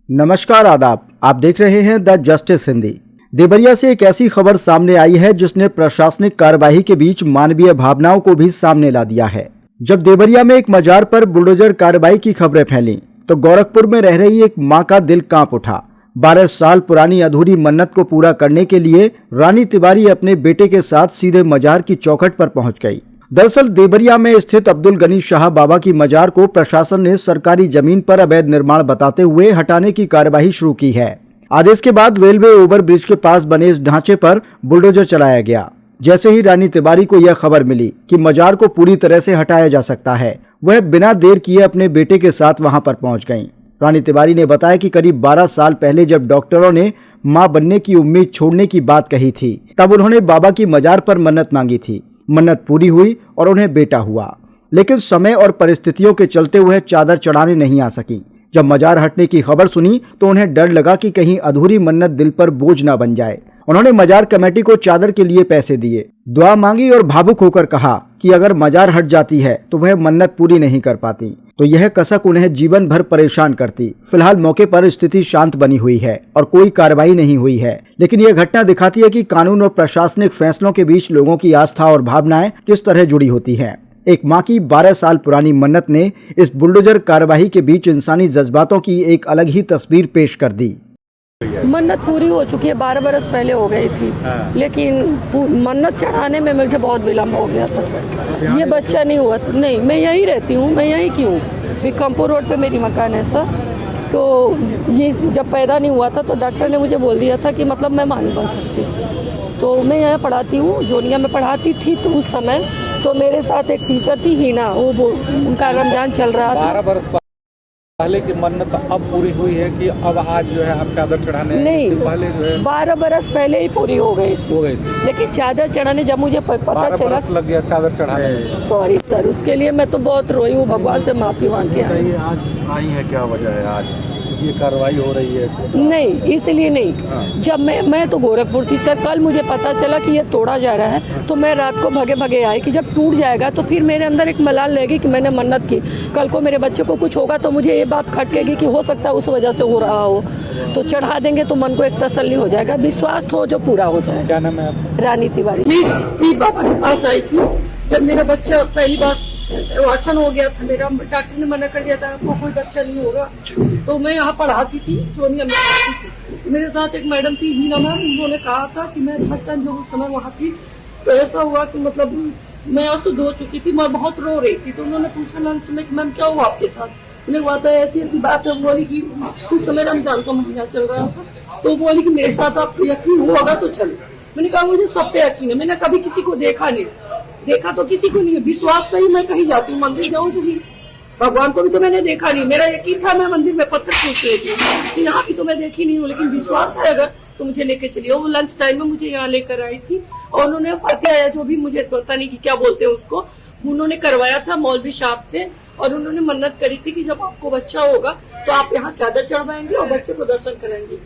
नमस्कार आदाब, आप देख रहे हैं द जस्टिस हिंदी। देवरिया से एक ऐसी खबर सामने आई है जिसने प्रशासनिक कार्यवाही के बीच मानवीय भावनाओं को भी सामने ला दिया है। जब देवरिया में एक मजार पर बुलडोजर कार्रवाई की खबरें फैली तो गोरखपुर में रह रही एक मां का दिल कांप उठा। 12 साल पुरानी अधूरी मन्नत को पूरा करने के लिए रानी तिवारी अपने बेटे के साथ सीधे मजार की चौखट पर पहुंच गई। दरअसल देवरिया में स्थित अब्दुल गनी शाह बाबा की मजार को प्रशासन ने सरकारी जमीन पर अवैध निर्माण बताते हुए हटाने की कार्यवाही शुरू की है। आदेश के बाद रेलवे ओवर ब्रिज के पास बने इस ढांचे पर बुलडोजर चलाया गया। जैसे ही रानी तिवारी को यह खबर मिली कि मजार को पूरी तरह से हटाया जा सकता है, वह बिना देर किए अपने बेटे के साथ वहां पर पहुंच गईं। रानी तिवारी ने बताया कि करीब 12 साल पहले जब डॉक्टरों ने मां बनने की उम्मीद छोड़ने की बात कही थी, तब उन्होंने बाबा की मजार पर मन्नत मांगी थी। मन्नत पूरी हुई और उन्हें बेटा हुआ, लेकिन समय और परिस्थितियों के चलते वह चादर चढ़ाने नहीं आ सकी। जब मजार हटने की खबर सुनी तो उन्हें डर लगा कि कहीं अधूरी मन्नत दिल पर बोझ न बन जाए। उन्होंने मजार कमेटी को चादर के लिए पैसे दिए, दुआ मांगी और भावुक होकर कहा कि अगर मजार हट जाती है तो वह मन्नत पूरी नहीं कर पाती, तो यह कसक उन्हें जीवन भर परेशान करती। फिलहाल मौके पर स्थिति शांत बनी हुई है और कोई कार्रवाई नहीं हुई है, लेकिन यह घटना दिखाती है कि कानून और प्रशासनिक फैसलों के बीच लोगों की आस्था और भावनाएं किस तरह जुड़ी होती हैं। एक मां की 12 साल पुरानी मन्नत ने इस बुलडोजर कार्यवाही के बीच इंसानी जज्बातों की एक अलग ही तस्वीर पेश कर दी। मन्नत पूरी हो चुकी है, 12 बरस पहले हो गई थी, लेकिन मन्नत चढ़ाने में मुझे बहुत विलम्ब हो गया था सर। ये बच्चा नहीं हुआ था। नहीं, मैं यहीं रहती हूँ, मैं यहीं की हूँ, विक्रमपुर रोड पे मेरी मकान है सर। तो ये जब पैदा नहीं हुआ था तो डॉक्टर ने मुझे बोल दिया था कि मतलब मैं मां नहीं बन सकती। तो मैं यहाँ पढ़ाती हूँ, जोनिया में पढ़ाती थी। तो उस समय तो मेरे साथ एक टीचर थी हीना, वो उनका रमजान चल रहा था। 12 बरस पहले की मन्नत अब पूरी हुई है कि अब आज जो है आप चादर चढ़ाने? नहीं, पहले जो है 12 बरस पहले ही पूरी हो गई थी। लेकिन चादर चढ़ाने जब मुझे पता चला लग गया चादर चढ़ाने। सॉरी सर, उसके लिए मैं तो बहुत रोई हूँ, भगवान से माफी मांग के आई। आज आई है, क्या वजह है आज ये कार्रवाई हो रही है? नहीं, इसलिए नहीं। जब मैं तो गोरखपुर थी सर, कल मुझे पता चला कि ये तोड़ा जा रहा है, तो मैं रात को भगे आई कि जब टूट जाएगा तो फिर मेरे अंदर एक मलाल रहेगी कि मैंने मन्नत की। कल को मेरे बच्चे को कुछ होगा तो मुझे ये बात खटकेगी कि हो सकता है उस वजह से हो रहा हो, तो चढ़ा देंगे तो मन को एक तसल्ली हो जाएगा, विश्वास हो जो पूरा हो जाए। क्या नाम है आपका? रानी तिवारी। मैं पापा के पास आई थी जब मेरा बच्चा पहली बार वाटसन हो गया था। मेरा डॉक्टर ने मना कर दिया था आपको कोई बच्चा नहीं होगा। तो मैं यहाँ पढ़ाती थी, जोनिया में पढ़ाती थी। मेरे साथ एक मैडम थी हीना मैम, उन्होंने कहा था कि मैं फर्स्ट टाइम जो उस समय वहाँ थी तो ऐसा हुआ कि मतलब मैं आज तो धो चुकी थी, मैं बहुत रो रही थी। तो उन्होंने पूछा लंच में कि मैम क्या हुआ आपके साथ? उन्हें कहा था ऐसी ऐसी बात है। बोली कि उस समय रमजान का महीना चल रहा था, तो बोली कि मेरे साथ आपको यकीन होगा तो चलो। मैंने कहा मुझे सब पे यकीन है, मैंने कभी किसी को देखा नहीं, देखा तो किसी को नहीं है, विश्वास पे ही मैं कहीं जाती हूँ, मंदिर जाऊँ तो नहीं, भगवान को भी तो मैंने देखा नहीं। मेरा यकीन था, मैं मंदिर में पत्थर पूछ रही थी कि यहाँ की तो मैं देखी नहीं हूँ, लेकिन विश्वास है अगर तो मुझे लेके चलिए। वो लंच टाइम में मुझे यहाँ लेकर आई थी और उन्होंने फतेह जो भी मुझे पता नहीं कि क्या बोलते हैं उसको, उन्होंने करवाया था। मौलवी साहब थे और उन्होंने मन्नत करी थी कि जब आपको बच्चा होगा तो आप यहाँ चादर चढ़वाएंगे और बच्चे को दर्शन कराएंगे।